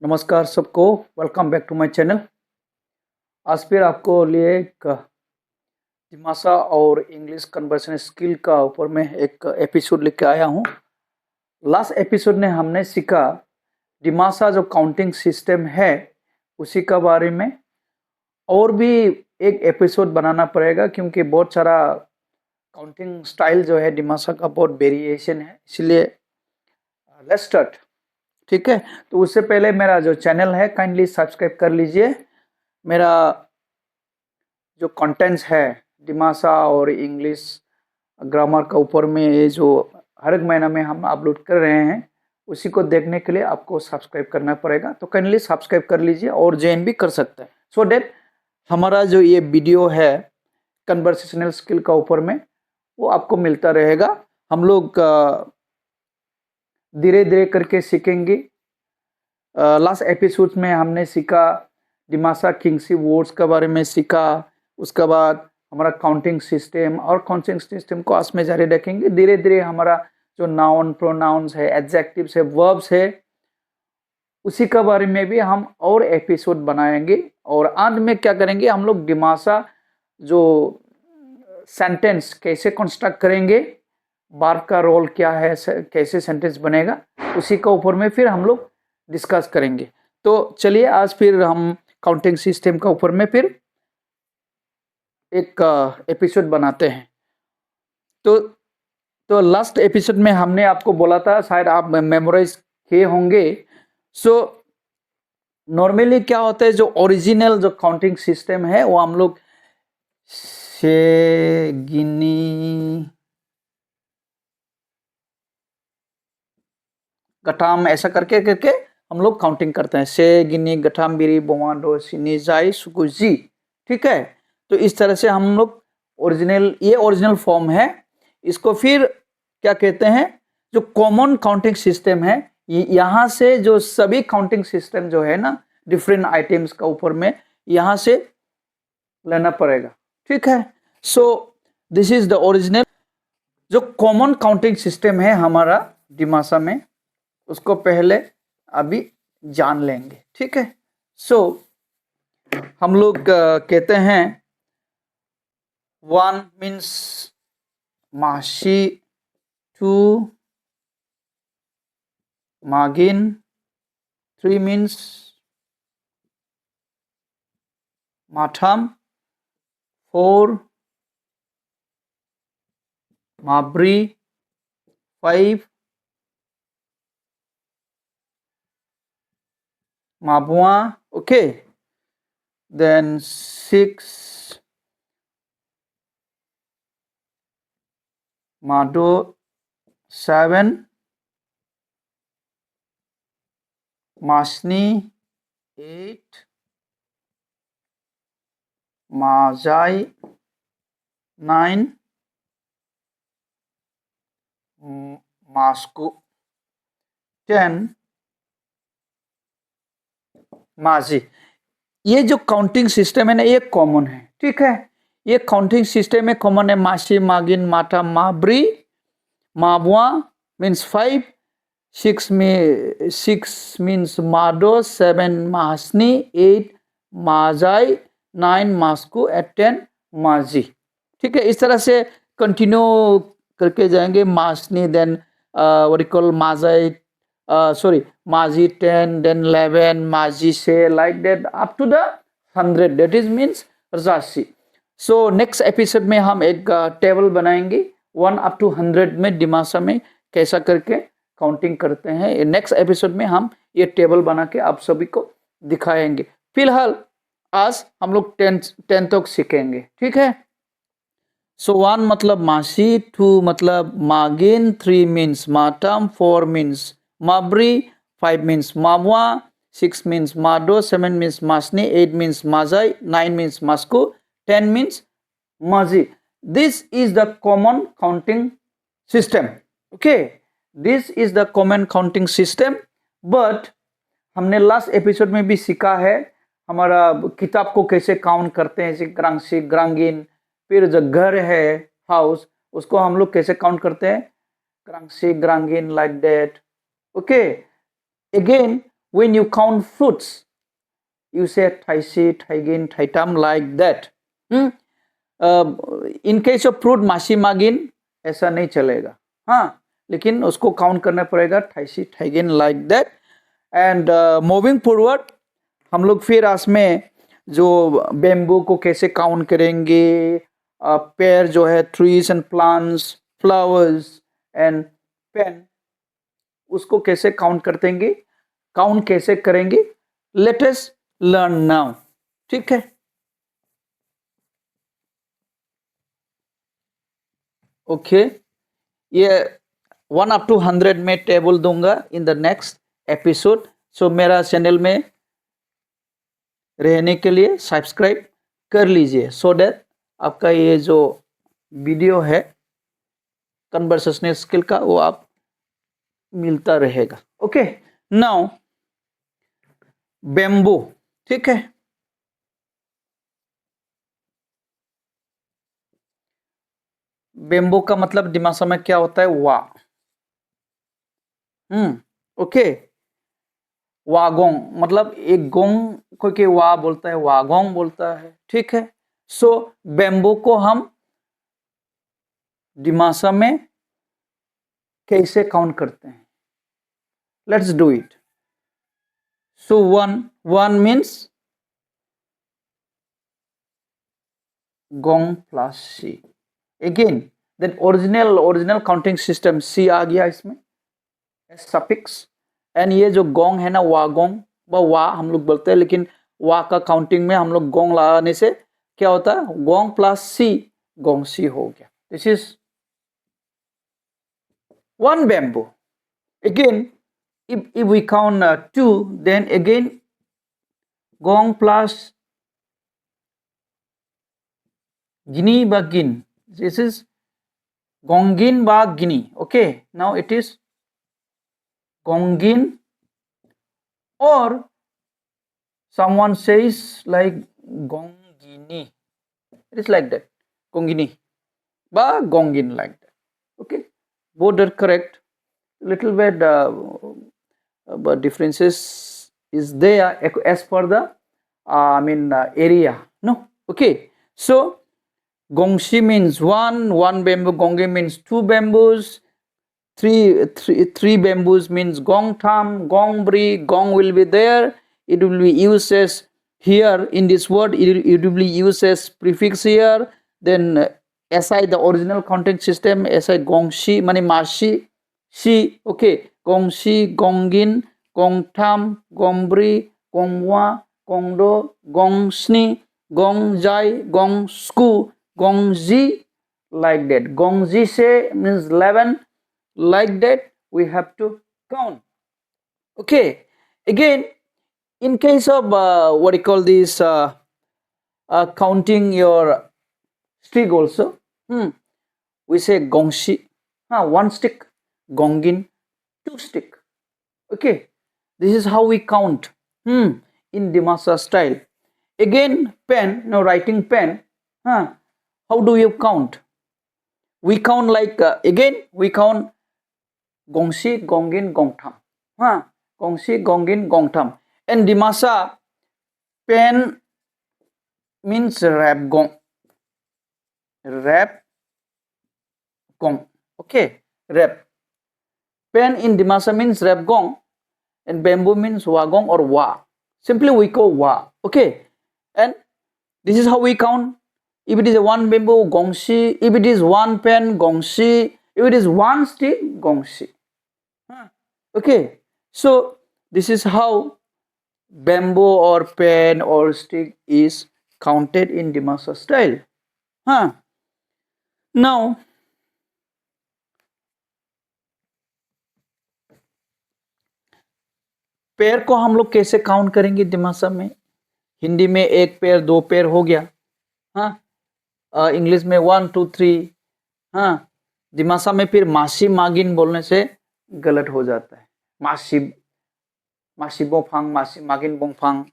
नमस्कार सबको, welcome back to my channel. आज फिर आपको लिए एक दिमासा और इंग्लिश कन्वर्सेशन स्किल का ऊपर में एक एपिसोड लेके आया हूँ। लास्ट एपिसोड में हमने सीखा दिमासा जो काउंटिंग सिस्टम है उसी का बारे में। और भी एक एपिसोड बनाना पड़ेगा क्योंकि बहुत सारा काउंटिंग स्टाइल जो है दिमासा का बहुत वेरिएशन है, इसलिए लेट्स स्टार्ट। ठीक है, तो उससे पहले मेरा जो चैनल है काइंडली सब्सक्राइब कर लीजिए। मेरा जो कंटेंट्स है दिमासा और इंग्लिश ग्रामर का ऊपर में ये जो हर एक महीना में हम अपलोड कर रहे हैं उसी को देखने के लिए आपको सब्सक्राइब करना पड़ेगा। तो काइंडली सब्सक्राइब कर लीजिए और ज्वाइन भी कर सकते हैं सो डेट हमारा जो ये वीडियो है कन्वर्सेशनल स्किल का ऊपर में वो आपको मिलता रहेगा। हम लोग धीरे धीरे करके सीखेंगे। लास्ट एपिसोड में हमने सीखा दिमासा किंगसी वर्ड्स के बारे में सीखा। उसके बाद हमारा काउंटिंग सिस्टम और काउंटिंग सिस्टम को आज में जारी रखेंगे। धीरे धीरे हमारा जो नाउन प्रोनाउंस है, एडजेक्टिव्स है, वर्ब्स है, उसी के बारे में भी हम और एपिसोड बनाएंगे। और अंत में क्या करेंगे, हम लोग दिमासा जो सेंटेंस कैसे कंस्ट्रक्ट करेंगे, वर्ब का रोल क्या है, कैसे सेंटेंस बनेगा, उसी के ऊपर में फिर हम लोग डिस्कस करेंगे। तो चलिए आज फिर हम काउंटिंग सिस्टम का ऊपर में फिर एक एपिसोड बनाते हैं। तो लास्ट एपिसोड में हमने आपको बोला था, शायद आप मेमोराइज किए होंगे। सो नॉर्मली क्या होता है, जो ओरिजिनल जो काउंटिंग सिस्टम है वो हम लोग से गिनी गठाम ऐसा करके करके हम लोग काउंटिंग करते हैं। से गिनी गठाम बिरी बोमा दो सिनी जाई सुकुजी। ठीक है, तो इस तरह से हम लोग ये ओरिजिनल फॉर्म है। इसको फिर क्या कहते हैं, जो कॉमन काउंटिंग सिस्टम है, यहाँ से जो सभी काउंटिंग सिस्टम जो है ना डिफरेंट आइटम्स का ऊपर में यहाँ से लेना पड़ेगा। ठीक है, so this is the original जो कॉमन काउंटिंग सिस्टम है हमारा दिमासा में, उसको पहले अभी जान लेंगे। ठीक है, सो हम लोग कहते हैं 1 मीन्स माशी, 2 मागिन, 3 मीन्स माथाम, 4 माब्री, 5 माबुआ, okay, then 6 mado, 7 masni, 8 mazai, 9 masku, 10 माजी। ये जो काउंटिंग सिस्टम है ना ये कॉमन है। ठीक है, ये काउंटिंग सिस्टम में कॉमन है। माशी, मागिन, माटा, माब्री, माबुआ मीन्स 5, 6 मीन्स माडो, 7 मासनी, 8 माजाई, 9 मास्को, 10 माजी। ठीक है, इस तरह से कंटिन्यू करके जाएंगे। मासनी, then वरिकल माजाई, sorry, Maji 10, then 11, Maji say, like that up to the 100, that is means Rashi. So next episode में हम एक टेबल बनाएंगे 1 up to 100 में दिमासा में कैसा करके काउंटिंग करते हैं। नेक्स्ट एपिसोड में हम ये टेबल बना के आप सभी को दिखाएंगे। फिलहाल आज हम लोग 10 तक सीखेंगे। ठीक है, सो 1 मतलब मासी, 2 मतलब मागिन, 3 means माटम, 4 means Mabri, 5 means Mabwa, 6 means Mado, 7 means Masni, 8 means Mazai, 9 means Masku, 10 means Mazi. This is the common counting system. Okay, this is the common counting system. But हमने लास्ट एपिसोड में भी सीखा है हमारा किताब को कैसे count करते हैं, जैसे ग्रांसी, ग्रांगिन, फिर जो घर है हाउस उसको हम लोग कैसे काउंट करते हैं, ग्रांसी, ग्रांगिन, like that. Okay, again when you count fruits, you say thaisi, thaigin, thaitam like that. In case of fruit मासी मागिन ऐसा नहीं चलेगा, हाँ, लेकिन उसको काउंट करना पड़ेगा thaisi, thaigin like that. And moving forward, हम लोग फिर आज में जो बेम्बू को कैसे काउंट करेंगे, पेड़ जो है trees and plants, flowers and pen, उसको कैसे काउंट करतेंगे, काउंट कैसे करेंगे, लेट अस लर्न नाउ. ठीक है, ओके. ये 1 up to 100 में टेबल दूंगा इन द नेक्स्ट एपिसोड. सो मेरा चैनल में रहने के लिए सब्सक्राइब कर लीजिए, सो दैट आपका ये जो वीडियो है कन्वर्सेशनल स्किल का वो आप मिलता रहेगा. Okay, now bamboo. ठीक है, बेम्बू का मतलब दिमाग में क्या होता है, वा. ओके, वागोंग मतलब एक गोंग को के वा बोलता है, वागोंग बोलता है. ठीक है, सो बेम्बू को हम दिमाग में कैसे काउंट करते हैं, let's do it. So one means गोंग प्लस सी. Again then original counting system सी आ गया इसमें, सफिक्स. एंड ये जो गोंग है ना, वागोंग, वा हम लोग बोलते हैं, लेकिन वा का काउंटिंग में हम लोग गोंग लगाने से क्या होता है, गोंग प्लस सी, गोंग सी हो गया. This is one bamboo. Again if we count 2, then again gong plus gini ba gin. This is gongin ba gini. Okay, now it is gongin, or someone says like gongini. It is like that, gongini ba gongin, like that. Okay, both are correct. Little bit but differences is there as per the area, no. Okay, so gongshi means one bamboo, gongi means two bamboos, three bamboos means gong tham, gong bri, gong will be there. It will be used as here in this word, it will be used as prefix here. Then SI, the original content system, SI gongshi mane mashi, shi. Okay, gongshi, gongin, gongtam, gongbri, gongwa, gongdo, gongsni, gongjai, gongsku, gongji, like that. Gongji se means 11, like that we have to count. Okay, again in case of what you call this counting your stick also, we say gongshi, one stick, gongin, two stick. Okay, this is how we count in Dimasa style. Again pen, now writing pen, how do you count? We count like again we count gongshi, gongin, gongtam, gongshi, gongin, gongtam. And Dimasa pen means rap gong, okay, rap. Pen in Dimasa means rap gong, and bamboo means wagong or wa. Simply we call wa. Okay, and this is how we count. If it is a one bamboo, gongshi. If it is one pen, gongshi. If it is one stick, gongshi. Okay, so this is how bamboo or pen or stick is counted in Dimasa style. Now पैर को हम लोग कैसे count करेंगे दिमासा में? हिंदी में एक पैर, दो पैर हो गया, इंग्लिश में 1 2 3, दिमासा में फिर मासी मागिन बोलने से गलत हो जाता है. मासी बोफांग, मासी मागिन बोफांग,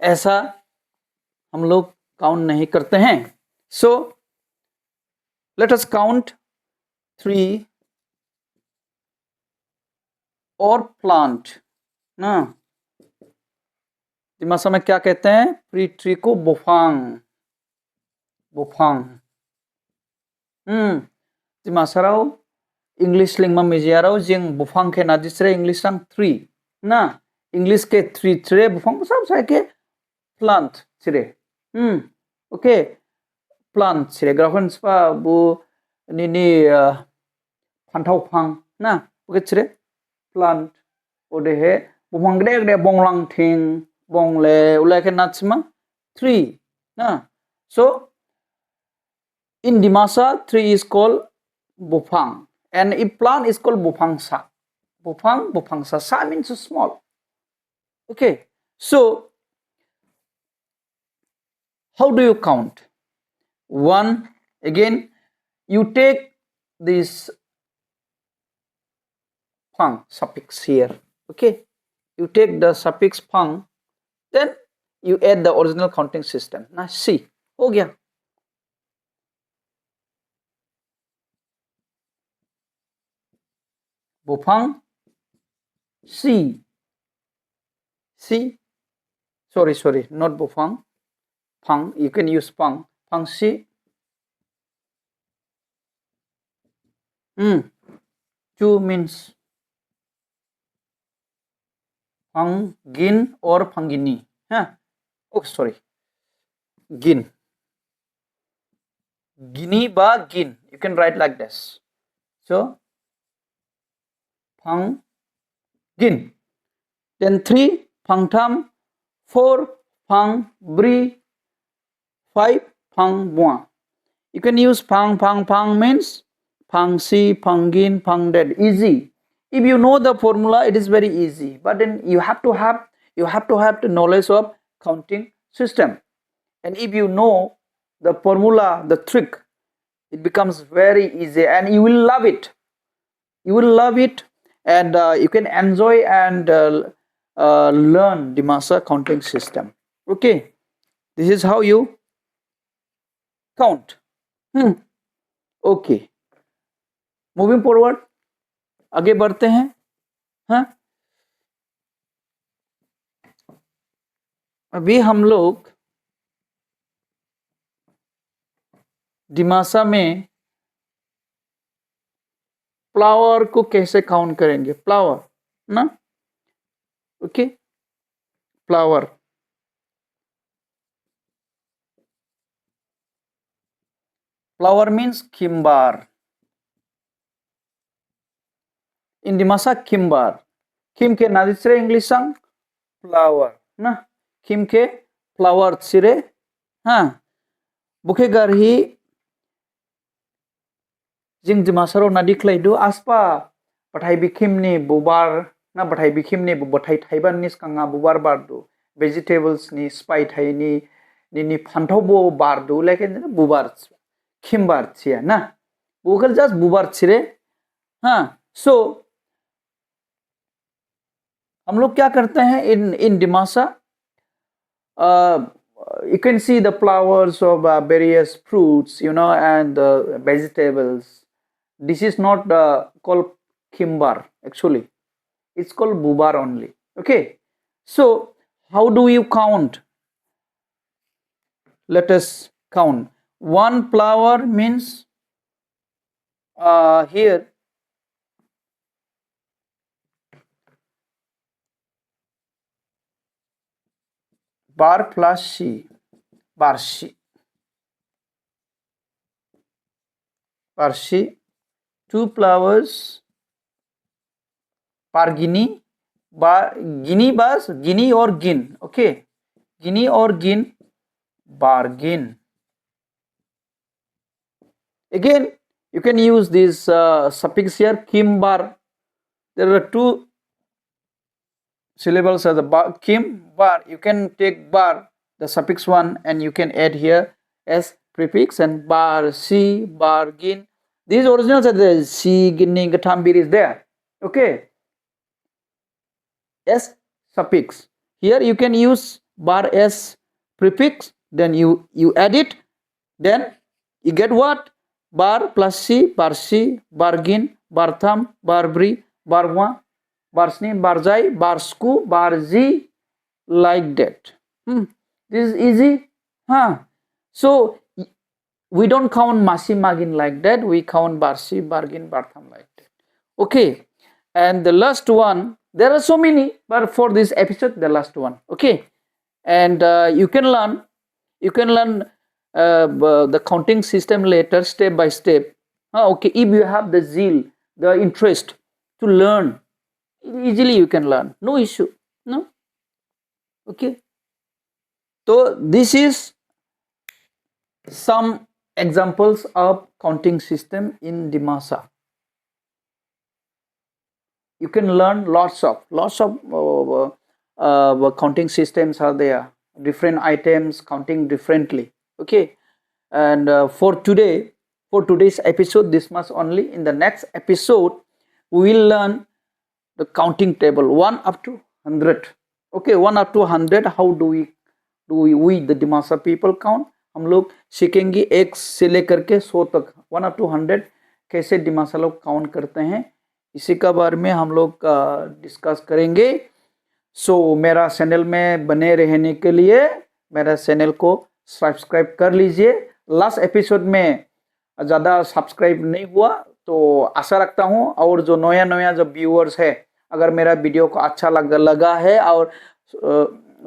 ऐसा हम लोग काउंट नहीं करते हैं. सो लेट अस काउंट 3 और प्लांट. दिमासा में क्या कहते हैं? प्री ट्री को बोफांग, बोफांग. दिमासाराव इंग्लिश लिंगमा मिजियाराव जिंग बोफांग के ना दिसरे इंग्लिश संग ट्री ना इंग्लिश के ट्री ट्रे बोफांग सब साइ के प्लांट चिरे. ओके प्लांट चिरे ग्राफन स्पा बु निनी फान्थाव फांग ना ओके चिरे प्लांट ओदे हे बोफांग गदे गदे बोंगलांग thing bongle ulai ke natsima tree na. So in Dimasa tree is called bopang and a plant is called bopang sa. Bopang sa means small. Okay, so how do you count? One, again you take this pang suffix here. Okay, you take the suffix pang, then you add the original counting system. ना C हो गया. Bopang C, sorry, not bopang, pang, you can use pang C. 2 means Pangin or Pangini. Oh, sorry. Gin. Gini ba gin. You can write like this. So, Pangin. Then 3, Pangtam. 4, Pangbri. 5, Pangbua. You can use Pang means Pangsi, Pangin, Pangdead. Easy. If you know the formula, it is very easy. But then you have to have the knowledge of counting system. And if you know the formula, the trick, it becomes very easy, and you will love it. You will love it, and you can enjoy and learn Dimasa counting system. Okay, this is how you count. Okay, moving forward. आगे बढ़ते हैं. अभी हम लोग दिमासा में flower को कैसे count करेंगे. फ्लावर ना. Okay, flower. फ्लावर मीन्स किम्बार. In Dimasa kimbar. Kim ke nadisre English sang flower na. Kim ke flower sire. Buke garhi jing Dimasaro nadiklaidu aspa pathai bikim ni bubar na pathai bikim ni bubathai thaiban nis kanga bubar bardu vegetables ni spai thai ni phanthau bardu like bubar kimbar chia na. Bugal just bubar sire. So हम लोग क्या करते हैं in Dimasa, you can see the flowers of various fruits, and vegetables. This is not called kimbar actually. It's called bubar only. Okay, so how do you count? Let us count. One flower means here bar plus C, bar C. 2 flowers, Pargini, Guinea bas, Guinea or Gin. Okay, Guinea or Gin, bargain. Again, you can use this suffix here, kimbar. There are 2 syllables as the bar, kim, bar. You can take bar, the suffix one, and you can add here as prefix, and bar, si, bargain. These originals are the si, ginning, gatambir is there. Okay. S suffix. Here you can use bar s prefix, then you add it, then you get what? Bar plus si, bargain, bartham, barbri, barwa, barsni, barzai, barsku, barzi, like that. This is easy. So we don't count masi magin like that, we count barsi bargin bartham like that. Okay, and the last one, there are so many, but for this episode the last one. Okay, and you can learn the counting system later, step by step. Okay, if you have the zeal, the interest to learn, easily you can learn, no issue. No. Okay, so this is some examples of counting system in Dimasa. You can learn lots of counting systems are there, different items counting differently. Okay, and for today's episode, this much only. In the next episode we will learn the counting table 1 up to 100. Okay, 1 up to 100, how do we the Dimasa people count. हम लोग सीखेंगे 1 से लेकर के 100 तक, 1 up to 100 कैसे डिमासा लोग count करते हैं, इसी का बारे में हम लोग डिस्कस करेंगे. सो मेरा चैनल में बने रहने के लिए मेरा चैनल को सब्सक्राइब कर लीजिए. लास्ट एपिसोड में ज़्यादा सब्सक्राइब नहीं हुआ, तो आशा रखता हूँ, और जो नया जो व्यूअर्स है, अगर मेरा वीडियो को अच्छा लगा है और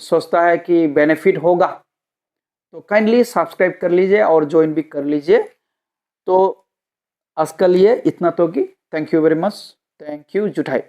सोचता है कि बेनिफिट होगा, तो काइंडली सब्सक्राइब कर लीजिए और ज्वाइन भी कर लीजिए. तो आज के लिए इतना तो कि thank you very much. Thank you. जुटाई.